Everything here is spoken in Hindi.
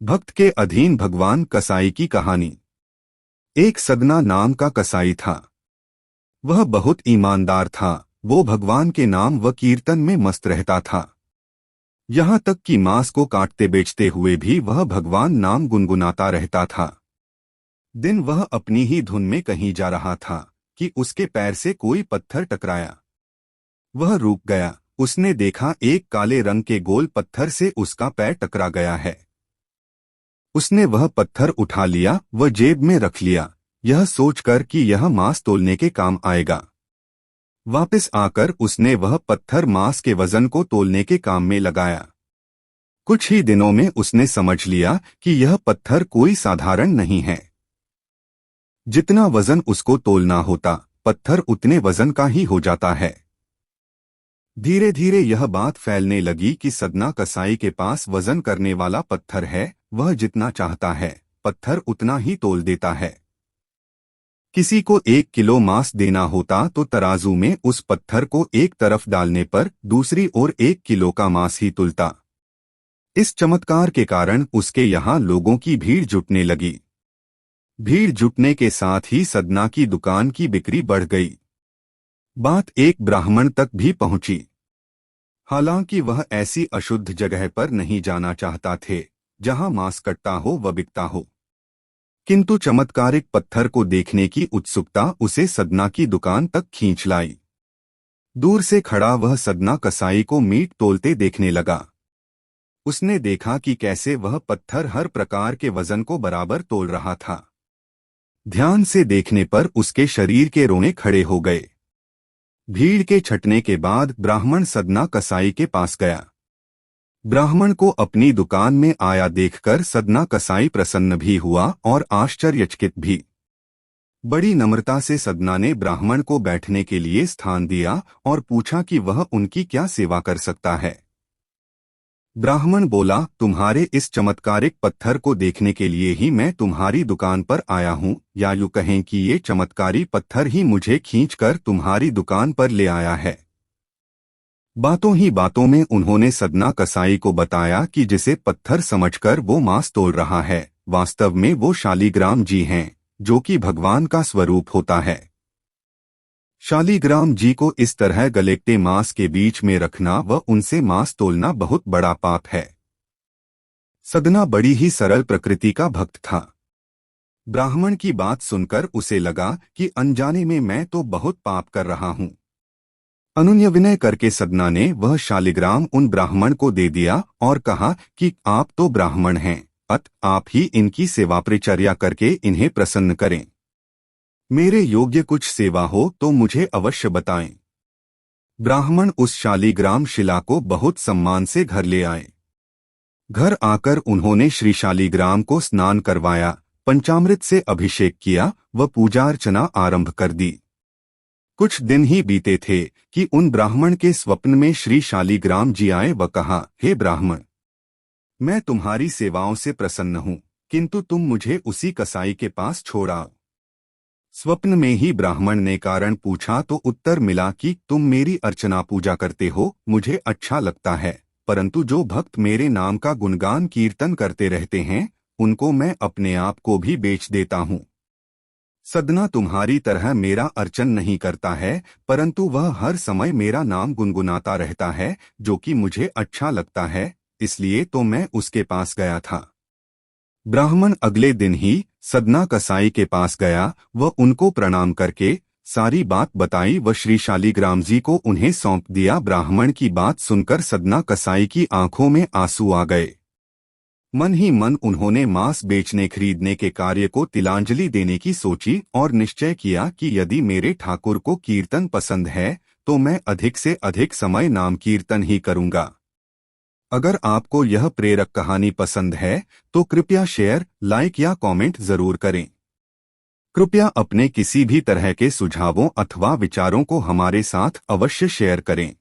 भक्त के अधीन भगवान कसाई की कहानी। एक सदना नाम का कसाई था। वह बहुत ईमानदार था। वो भगवान के नाम व कीर्तन में मस्त रहता था। यहाँ तक कि मांस को काटते बेचते हुए भी वह भगवान नाम गुनगुनाता रहता था। दिन वह अपनी ही धुन में कहीं जा रहा था कि उसके पैर से कोई पत्थर टकराया। वह रुक गया। उसने देखा एक काले रंग के गोल पत्थर से उसका पैर टकरा गया है। उसने वह पत्थर उठा लिया व जेब में रख लिया, यह सोचकर कि यह मांस तोलने के काम आएगा। वापस आकर उसने वह पत्थर मांस के वजन को तोलने के काम में लगाया। कुछ ही दिनों में उसने समझ लिया कि यह पत्थर कोई साधारण नहीं है। जितना वजन उसको तोलना होता, पत्थर उतने वजन का ही हो जाता है। धीरे धीरे यह बात फैलने लगी कि सदना कसाई के पास वजन करने वाला पत्थर है। वह जितना चाहता है पत्थर उतना ही तोल देता है। किसी को 1 किलो मांस देना होता तो तराजू में उस पत्थर को एक तरफ डालने पर दूसरी ओर 1 किलो का मांस ही तुलता। इस चमत्कार के कारण उसके यहाँ लोगों की भीड़ जुटने लगी। भीड़ जुटने के साथ ही सदना की दुकान की बिक्री बढ़ गई। बात एक ब्राह्मण तक भी पहुंची। हालांकि वह ऐसी अशुद्ध जगह पर नहीं जाना चाहता थे जहां मांस कटता हो व बिकता हो, किंतु चमत्कारिक पत्थर को देखने की उत्सुकता उसे सदना की दुकान तक खींच लाई। दूर से खड़ा वह सदना कसाई को मीट तोलते देखने लगा। उसने देखा कि कैसे वह पत्थर हर प्रकार के वजन को बराबर तोल रहा था। ध्यान से देखने पर उसके शरीर के रोने खड़े हो गए। भीड़ के छटने के बाद ब्राह्मण सदना कसाई के पास गया। ब्राह्मण को अपनी दुकान में आया देखकर सदना कसाई प्रसन्न भी हुआ और आश्चर्यचकित भी। बड़ी नम्रता से सदना ने ब्राह्मण को बैठने के लिए स्थान दिया और पूछा कि वह उनकी क्या सेवा कर सकता है। ब्राह्मण बोला, तुम्हारे इस चमत्कारिक पत्थर को देखने के लिए ही मैं तुम्हारी दुकान पर आया हूँ, या यूँ कहें कि ये चमत्कारी पत्थर ही मुझे खींचकर तुम्हारी दुकान पर ले आया है। बातों ही बातों में उन्होंने सदना कसाई को बताया कि जिसे पत्थर समझकर वो मांस तोल रहा है, वास्तव में वो शालीग्राम जी हैं, जो कि भगवान का स्वरूप होता है। शालीग्राम जी को इस तरह गलेक्टे मांस के बीच में रखना व उनसे मांस तोलना बहुत बड़ा पाप है। सदना बड़ी ही सरल प्रकृति का भक्त था। ब्राह्मण की बात सुनकर उसे लगा कि अनजाने में मैं तो बहुत पाप कर रहा हूँ। अनुनय विनय करके सदना ने वह शालिग्राम उन ब्राह्मण को दे दिया और कहा कि आप तो ब्राह्मण हैं, आप ही इनकी सेवा परिचर्या करके इन्हें प्रसन्न करें। मेरे योग्य कुछ सेवा हो तो मुझे अवश्य बताएं। ब्राह्मण उस शालिग्राम शिला को बहुत सम्मान से घर ले आए। घर आकर उन्होंने श्री शालिग्राम को स्नान करवाया, पंचामृत से अभिषेक किया व पूजा अर्चना आरंभ कर दी। कुछ दिन ही बीते थे कि उन ब्राह्मण के स्वप्न में श्री शालिग्राम जी आए व कहा, हे ब्राह्मण, मैं तुम्हारी सेवाओं से प्रसन्न हूँ, किंतु तुम मुझे उसी कसाई के पास छोड़ आओ। स्वप्न में ही ब्राह्मण ने कारण पूछा तो उत्तर मिला कि तुम मेरी अर्चना पूजा करते हो, मुझे अच्छा लगता है, परंतु जो भक्त मेरे नाम का गुणगान कीर्तन करते रहते हैं उनको मैं अपने आप को भी बेच देता हूँ। सदना तुम्हारी तरह मेरा अर्चन नहीं करता है, परंतु वह हर समय मेरा नाम गुनगुनाता रहता है, जो कि मुझे अच्छा लगता है, इसलिए तो मैं उसके पास गया था। ब्राह्मण अगले दिन ही सदना कसाई के पास गया व उनको प्रणाम करके सारी बात बताई व श्री शालिग्राम जी को उन्हें सौंप दिया। ब्राह्मण की बात सुनकर सदना कसाई की आंखों में आंसू आ गए। मन ही मन उन्होंने मांस बेचने खरीदने के कार्य को तिलांजलि देने की सोची और निश्चय किया कि यदि मेरे ठाकुर को कीर्तन पसंद है तो मैं अधिक से अधिक समय नाम कीर्तन ही करूंगा। अगर आपको यह प्रेरक कहानी पसंद है तो कृपया शेयर, लाइक या कमेंट जरूर करें। कृपया अपने किसी भी तरह के सुझावों अथवा विचारों को हमारे साथ अवश्य शेयर करें।